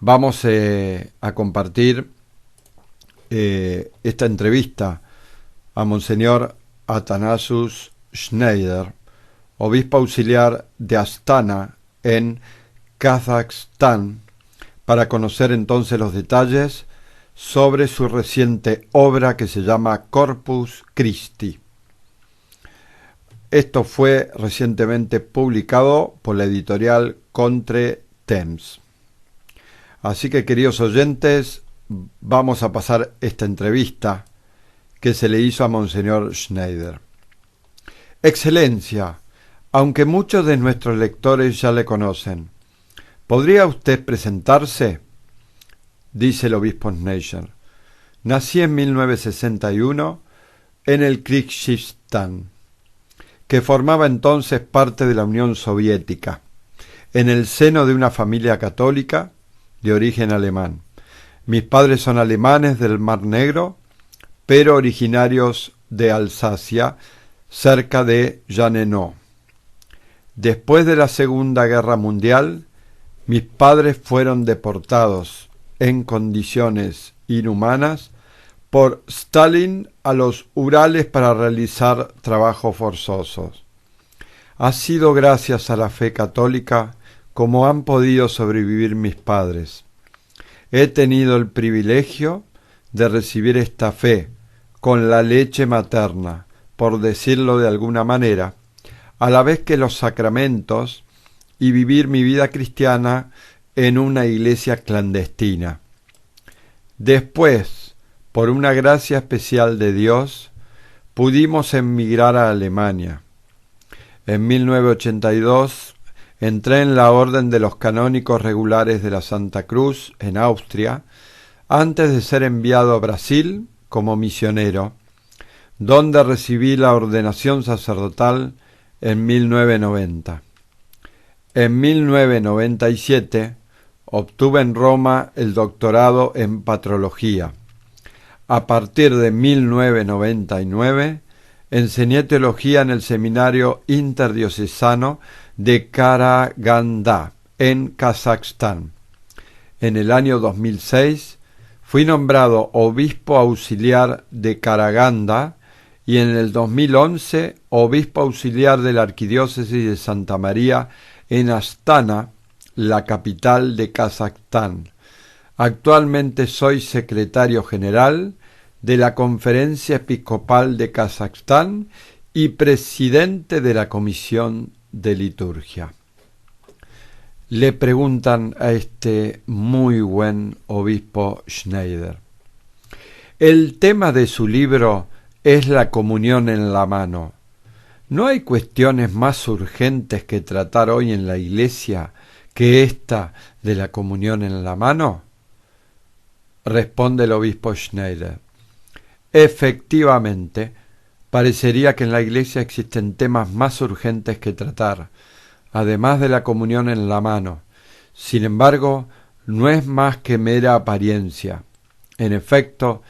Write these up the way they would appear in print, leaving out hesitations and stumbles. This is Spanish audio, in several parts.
Vamos a compartir esta entrevista a Monseñor Athanasius Schneider, obispo auxiliar de Astana en Kazajstán, para conocer entonces los detalles sobre su reciente obra que se llama Corpus Christi. Esto fue recientemente publicado por la editorial Contre Temps. Así que, queridos oyentes, vamos a pasar esta entrevista que se le hizo a Monseñor Schneider. Excelencia, aunque muchos de nuestros lectores ya le conocen, ¿podría usted presentarse? Dice el obispo Schneider. Nací en 1961 en el Kirguistán, que formaba entonces parte de la Unión Soviética, en el seno de una familia católica de origen alemán. Mis padres son alemanes del Mar Negro, pero originarios de Alsacia, cerca de Llaneno. Después de la Segunda Guerra Mundial, mis padres fueron deportados en condiciones inhumanas por Stalin a los Urales para realizar trabajos forzosos. Ha sido gracias a la fe católica como han podido sobrevivir mis padres. He tenido el privilegio de recibir esta fe con la leche materna, por decirlo de alguna manera, a la vez que los sacramentos y vivir mi vida cristiana en una iglesia clandestina. Después, por una gracia especial de Dios, pudimos emigrar a Alemania. En 1982 entré en la Orden de los Canónicos Regulares de la Santa Cruz, en Austria, antes de ser enviado a Brasil como misionero, donde recibí la ordenación sacerdotal en 1990. En 1997 obtuve en Roma el doctorado en patrología. A partir de 1999 enseñé teología en el seminario interdiocesano de Karagandá, en Kazajstán. En el año 2006 fui nombrado obispo auxiliar de Karagandá y en el 2011 obispo auxiliar de la Arquidiócesis de Santa María en Astana, la capital de Kazajstán. Actualmente soy secretario general de la Conferencia Episcopal de Kazajstán y presidente de la Comisión de Liturgia. Le preguntan a este muy buen obispo Schneider. El tema de su libro es la comunión en la mano. ¿No hay cuestiones más urgentes que tratar hoy en la Iglesia que esta de la comunión en la mano? Responde el obispo Schneider. Efectivamente, parecería que en la Iglesia existen temas más urgentes que tratar, además de la comunión en la mano. Sin embargo, no es más que mera apariencia. En efecto,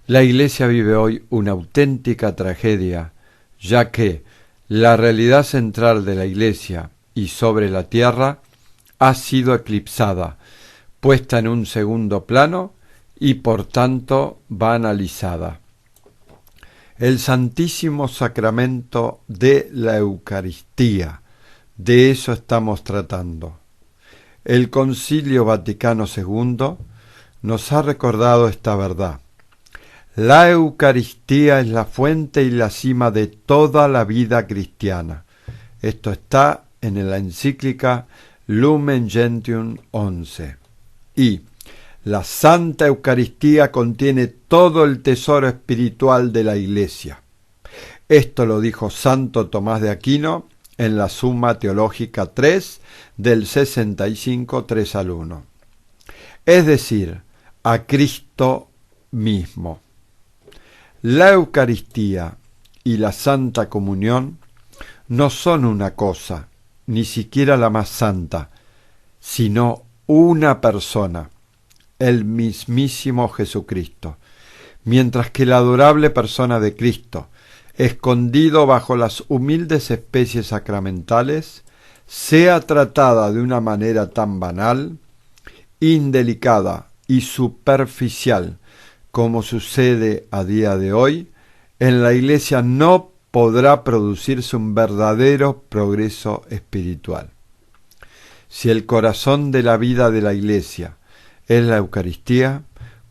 la Iglesia vive hoy una auténtica tragedia, ya que la realidad central de la Iglesia y sobre la tierra ha sido eclipsada, puesta en un segundo plano y por tanto banalizada. El Santísimo Sacramento de la Eucaristía, de eso estamos tratando. El Concilio Vaticano II nos ha recordado esta verdad. La Eucaristía es la fuente y la cima de toda la vida cristiana. Esto está en la encíclica Lumen Gentium 11. Y la Santa Eucaristía contiene todo el tesoro espiritual de la Iglesia. Esto lo dijo Santo Tomás de Aquino en la Summa Teológica 3 del 65, 3 al 1. Es decir, a Cristo mismo. La Eucaristía y la Santa Comunión no son una cosa, ni siquiera la más santa, sino una persona, el mismísimo Jesucristo, mientras que la adorable persona de Cristo, escondido bajo las humildes especies sacramentales, sea tratada de una manera tan banal, indelicada y superficial, como sucede a día de hoy, en la Iglesia no podrá producirse un verdadero progreso espiritual. Si el corazón de la vida de la Iglesia es la Eucaristía,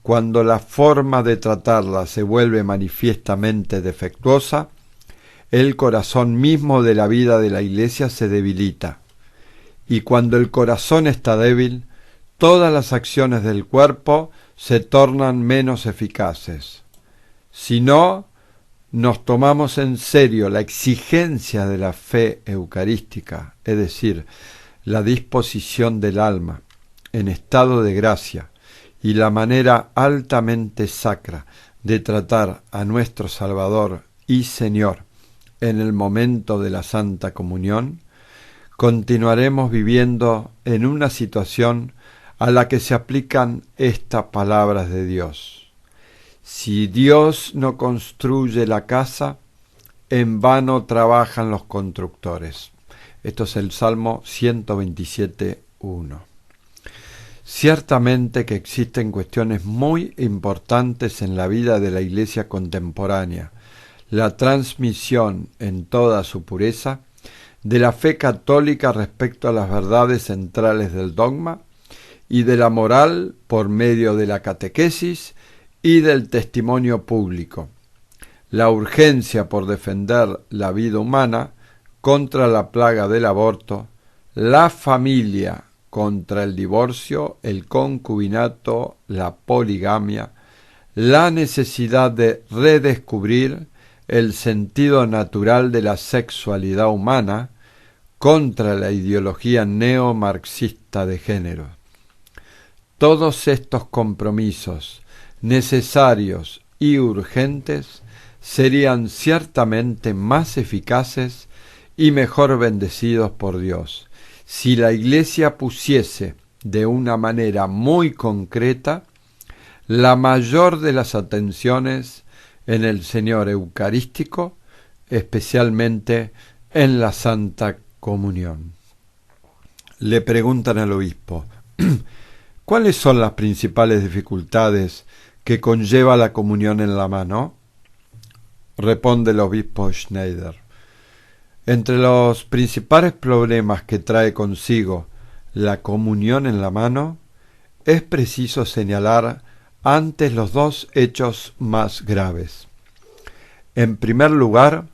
cuando la forma de tratarla se vuelve manifiestamente defectuosa, el corazón mismo de la vida de la Iglesia se debilita. Y cuando el corazón está débil, todas las acciones del cuerpo se tornan menos eficaces. Si no nos tomamos en serio la exigencia de la fe eucarística, es decir, la disposición del alma en estado de gracia y la manera altamente sacra de tratar a nuestro Salvador y Señor en el momento de la Santa Comunión, continuaremos viviendo en una situación a la que se aplican estas palabras de Dios. Si Dios no construye la casa, en vano trabajan los constructores. Esto es el Salmo 127:1. Ciertamente que existen cuestiones muy importantes en la vida de la Iglesia contemporánea. La transmisión en toda su pureza de la fe católica respecto a las verdades centrales del dogma y de la moral por medio de la catequesis y del testimonio público. La urgencia por defender la vida humana contra la plaga del aborto, la familia contra el divorcio, el concubinato, la poligamia, la necesidad de redescubrir el sentido natural de la sexualidad humana contra la ideología neomarxista de género. Todos estos compromisos necesarios y urgentes serían ciertamente más eficaces y mejor bendecidos por Dios si la Iglesia pusiese de una manera muy concreta la mayor de las atenciones en el Señor Eucarístico, especialmente en la Santa Comunión. Le preguntan al obispo, ¿cuáles son las principales dificultades que conlleva la comunión en la mano? Responde el obispo Schneider. Entre los principales problemas que trae consigo la comunión en la mano, es preciso señalar antes los dos hechos más graves. En primer lugar,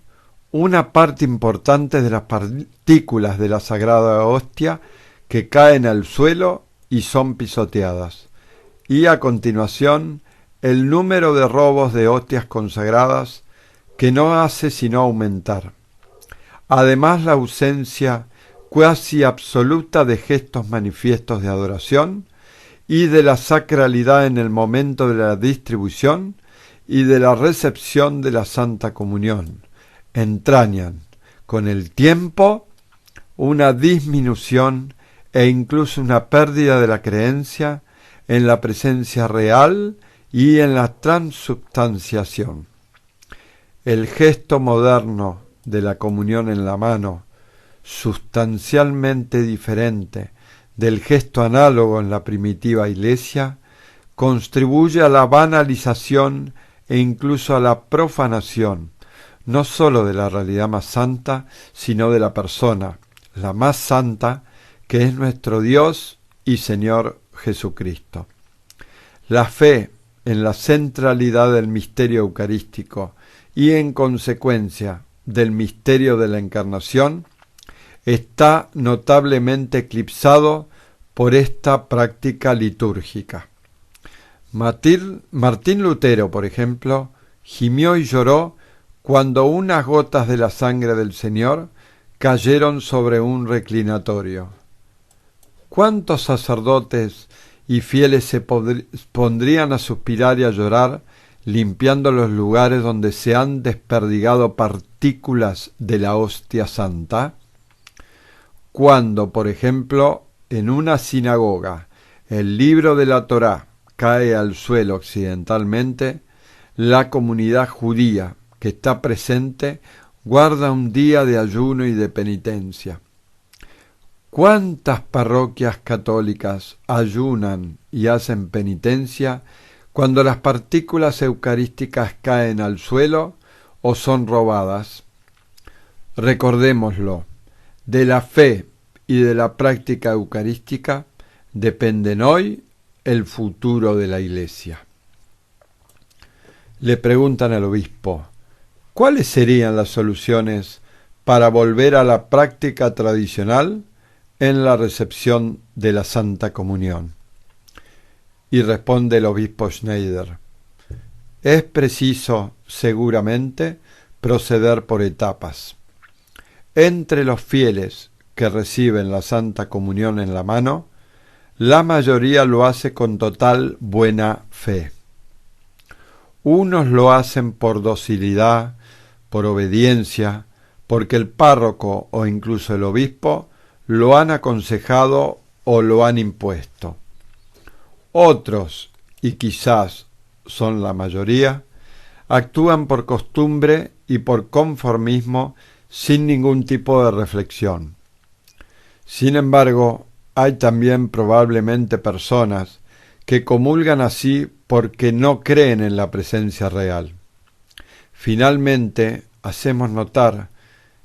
una parte importante de las partículas de la sagrada hostia que caen al suelo y son pisoteadas, y a continuación el número de robos de hostias consagradas que no hace sino aumentar. Además, la ausencia cuasi absoluta de gestos manifiestos de adoración y de la sacralidad en el momento de la distribución y de la recepción de la Santa Comunión entrañan con el tiempo una disminución e incluso una pérdida de la creencia en la presencia real y en la transubstanciación. El gesto moderno de la comunión en la mano, sustancialmente diferente del gesto análogo en la primitiva Iglesia, contribuye a la banalización e incluso a la profanación, no sólo de la realidad más santa, sino de la persona, la más santa, que es nuestro Dios y Señor Jesucristo. La fe en la centralidad del misterio eucarístico y en consecuencia del misterio de la Encarnación está notablemente eclipsado por esta práctica litúrgica. Martín Lutero, por ejemplo, gimió y lloró cuando unas gotas de la sangre del Señor cayeron sobre un reclinatorio. ¿Cuántos sacerdotes y fieles se pondrían a suspirar y a llorar limpiando los lugares donde se han desperdigado partículas de la hostia santa? Cuando, por ejemplo, en una sinagoga el libro de la Torá cae al suelo occidentalmente, la comunidad judía que está presente guarda un día de ayuno y de penitencia. ¿Cuántas parroquias católicas ayunan y hacen penitencia cuando las partículas eucarísticas caen al suelo o son robadas? Recordémoslo, de la fe y de la práctica eucarística dependen hoy el futuro de la Iglesia. Le preguntan al obispo, ¿cuáles serían las soluciones para volver a la práctica tradicional en la recepción de la Santa Comunión? Y responde el obispo Schneider, es preciso, seguramente, proceder por etapas. Entre los fieles que reciben la Santa Comunión en la mano, la mayoría lo hace con total buena fe. Unos lo hacen por docilidad, por obediencia, porque el párroco o incluso el obispo lo han aconsejado o lo han impuesto. Otros, y quizás son la mayoría, actúan por costumbre y por conformismo sin ningún tipo de reflexión. Sin embargo, hay también probablemente personas que comulgan así porque no creen en la presencia real. Finalmente, hacemos notar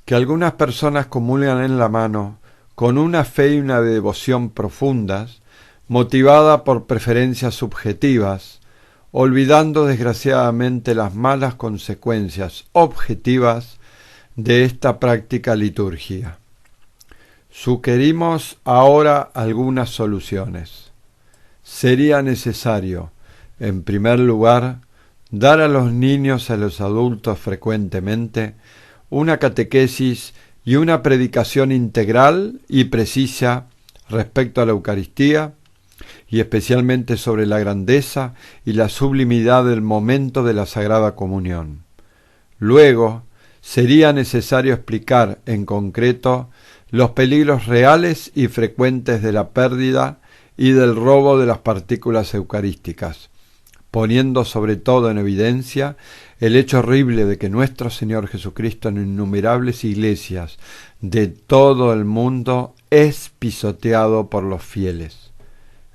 que algunas personas comulgan en la mano con una fe y una devoción profundas, motivada por preferencias subjetivas, olvidando desgraciadamente las malas consecuencias objetivas de esta práctica litúrgica. Sugerimos ahora algunas soluciones. Sería necesario, en primer lugar, dar a los niños y a los adultos frecuentemente una catequesis y una predicación integral y precisa respecto a la Eucaristía, y especialmente sobre la grandeza y la sublimidad del momento de la Sagrada Comunión. Luego, sería necesario explicar en concreto los peligros reales y frecuentes de la pérdida y del robo de las partículas eucarísticas, poniendo sobre todo en evidencia el hecho horrible de que nuestro Señor Jesucristo en innumerables iglesias de todo el mundo es pisoteado por los fieles.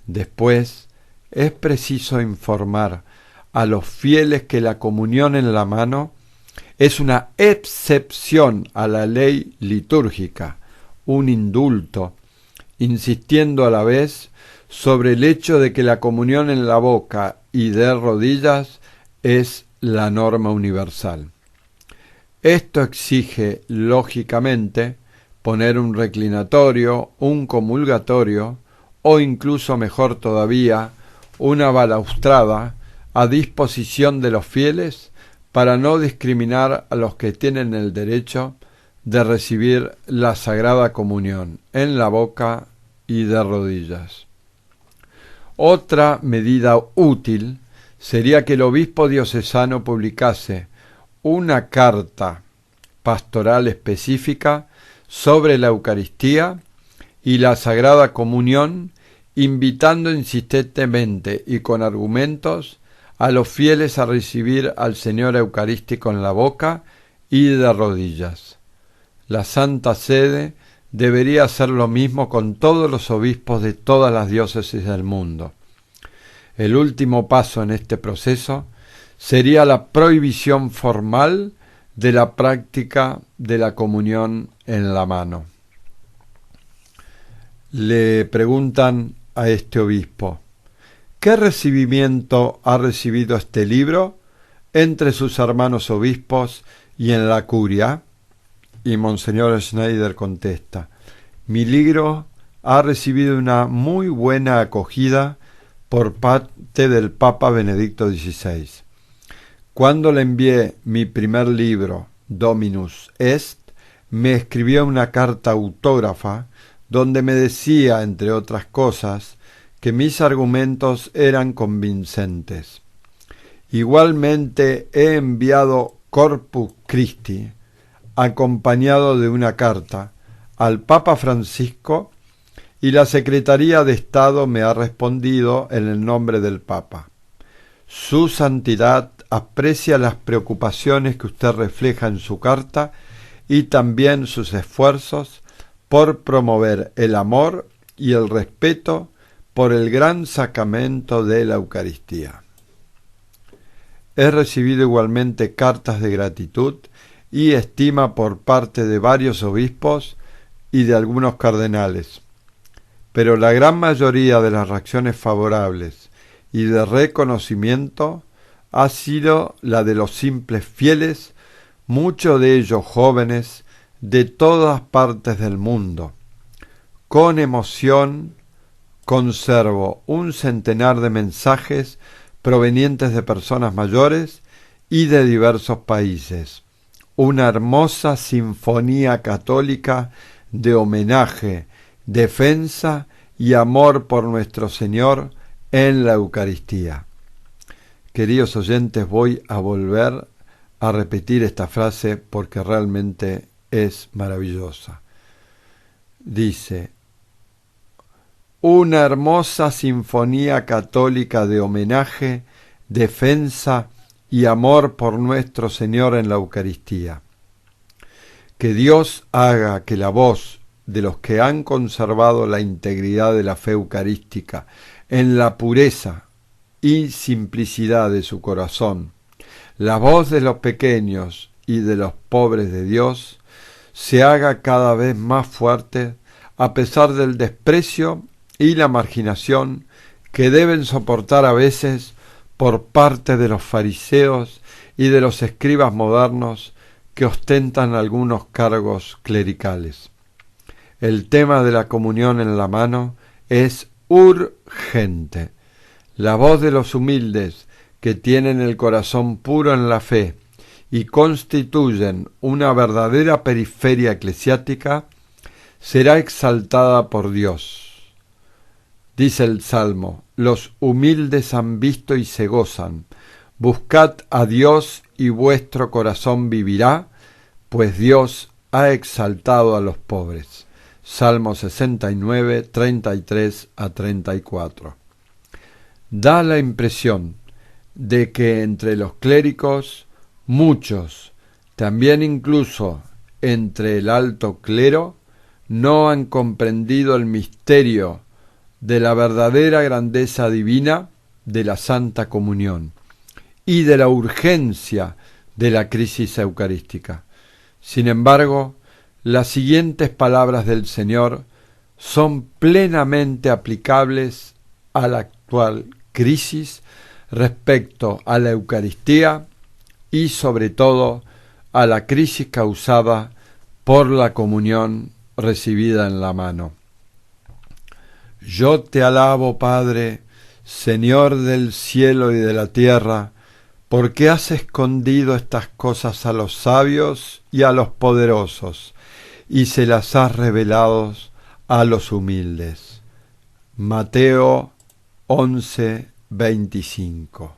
Después, es preciso informar a los fieles que la comunión en la mano es una excepción a la ley litúrgica, un indulto, insistiendo a la vez sobre el hecho de que la comunión en la boca y de rodillas es la norma universal. Esto exige, lógicamente, poner un reclinatorio, un comulgatorio, o incluso mejor todavía, una balaustrada a disposición de los fieles para no discriminar a los que tienen el derecho de recibir la Sagrada Comunión en la boca y de rodillas. Otra medida útil sería que el obispo diocesano publicase una carta pastoral específica sobre la Eucaristía y la Sagrada Comunión, invitando insistentemente y con argumentos a los fieles a recibir al Señor Eucarístico en la boca y de rodillas. La Santa Sede debería hacer lo mismo con todos los obispos de todas las diócesis del mundo. El último paso en este proceso sería la prohibición formal de la práctica de la comunión en la mano. Le preguntan a este obispo, ¿qué recibimiento ha recibido este libro entre sus hermanos obispos y en la curia? Y Monseñor Schneider contesta, mi libro ha recibido una muy buena acogida por parte del Papa Benedicto XVI. Cuando le envié mi primer libro, Dominus Est, me escribió una carta autógrafa donde me decía, entre otras cosas, que mis argumentos eran convincentes. Igualmente he enviado Corpus Christi, acompañado de una carta, al Papa Francisco, y la Secretaría de Estado me ha respondido en el nombre del Papa. Su Santidad aprecia las preocupaciones que usted refleja en su carta y también sus esfuerzos por promover el amor y el respeto por el gran sacramento de la Eucaristía. He recibido igualmente cartas de gratitud y estima por parte de varios obispos y de algunos cardenales, pero la gran mayoría de las reacciones favorables y de reconocimiento ha sido la de los simples fieles, muchos de ellos jóvenes de todas partes del mundo. Con emoción conservo un centenar de mensajes provenientes de personas mayores y de diversos países. Una hermosa sinfonía católica de homenaje, defensa y amor por nuestro Señor en la Eucaristía. Queridos oyentes, voy a volver a repetir esta frase porque realmente es maravillosa. Dice: una hermosa sinfonía católica de homenaje, defensa y amor por nuestro Señor en la Eucaristía. Que Dios haga que la voz de los que han conservado la integridad de la fe eucarística en la pureza y simplicidad de su corazón, la voz de los pequeños y de los pobres de Dios, se haga cada vez más fuerte a pesar del desprecio y la marginación que deben soportar a veces por parte de los fariseos y de los escribas modernos que ostentan algunos cargos clericales. El tema de la comunión en la mano es urgente. La voz de los humildes que tienen el corazón puro en la fe y constituyen una verdadera periferia eclesiástica será exaltada por Dios. Dice el Salmo: los humildes han visto y se gozan. Buscad a Dios y vuestro corazón vivirá, pues Dios ha exaltado a los pobres. Salmo 69, 33 a 34. Da la impresión de que entre los clérigos muchos, también incluso entre el alto clero, no han comprendido el misterio de la verdadera grandeza divina de la Santa Comunión y de la urgencia de la crisis eucarística. Sin embargo, las siguientes palabras del Señor son plenamente aplicables a la actual crisis respecto a la Eucaristía y sobre todo a la crisis causada por la comunión recibida en la mano. Yo te alabo, Padre, Señor del cielo y de la tierra, porque has escondido estas cosas a los sabios y a los poderosos, y se las has revelado a los humildes. Mateo 11:25.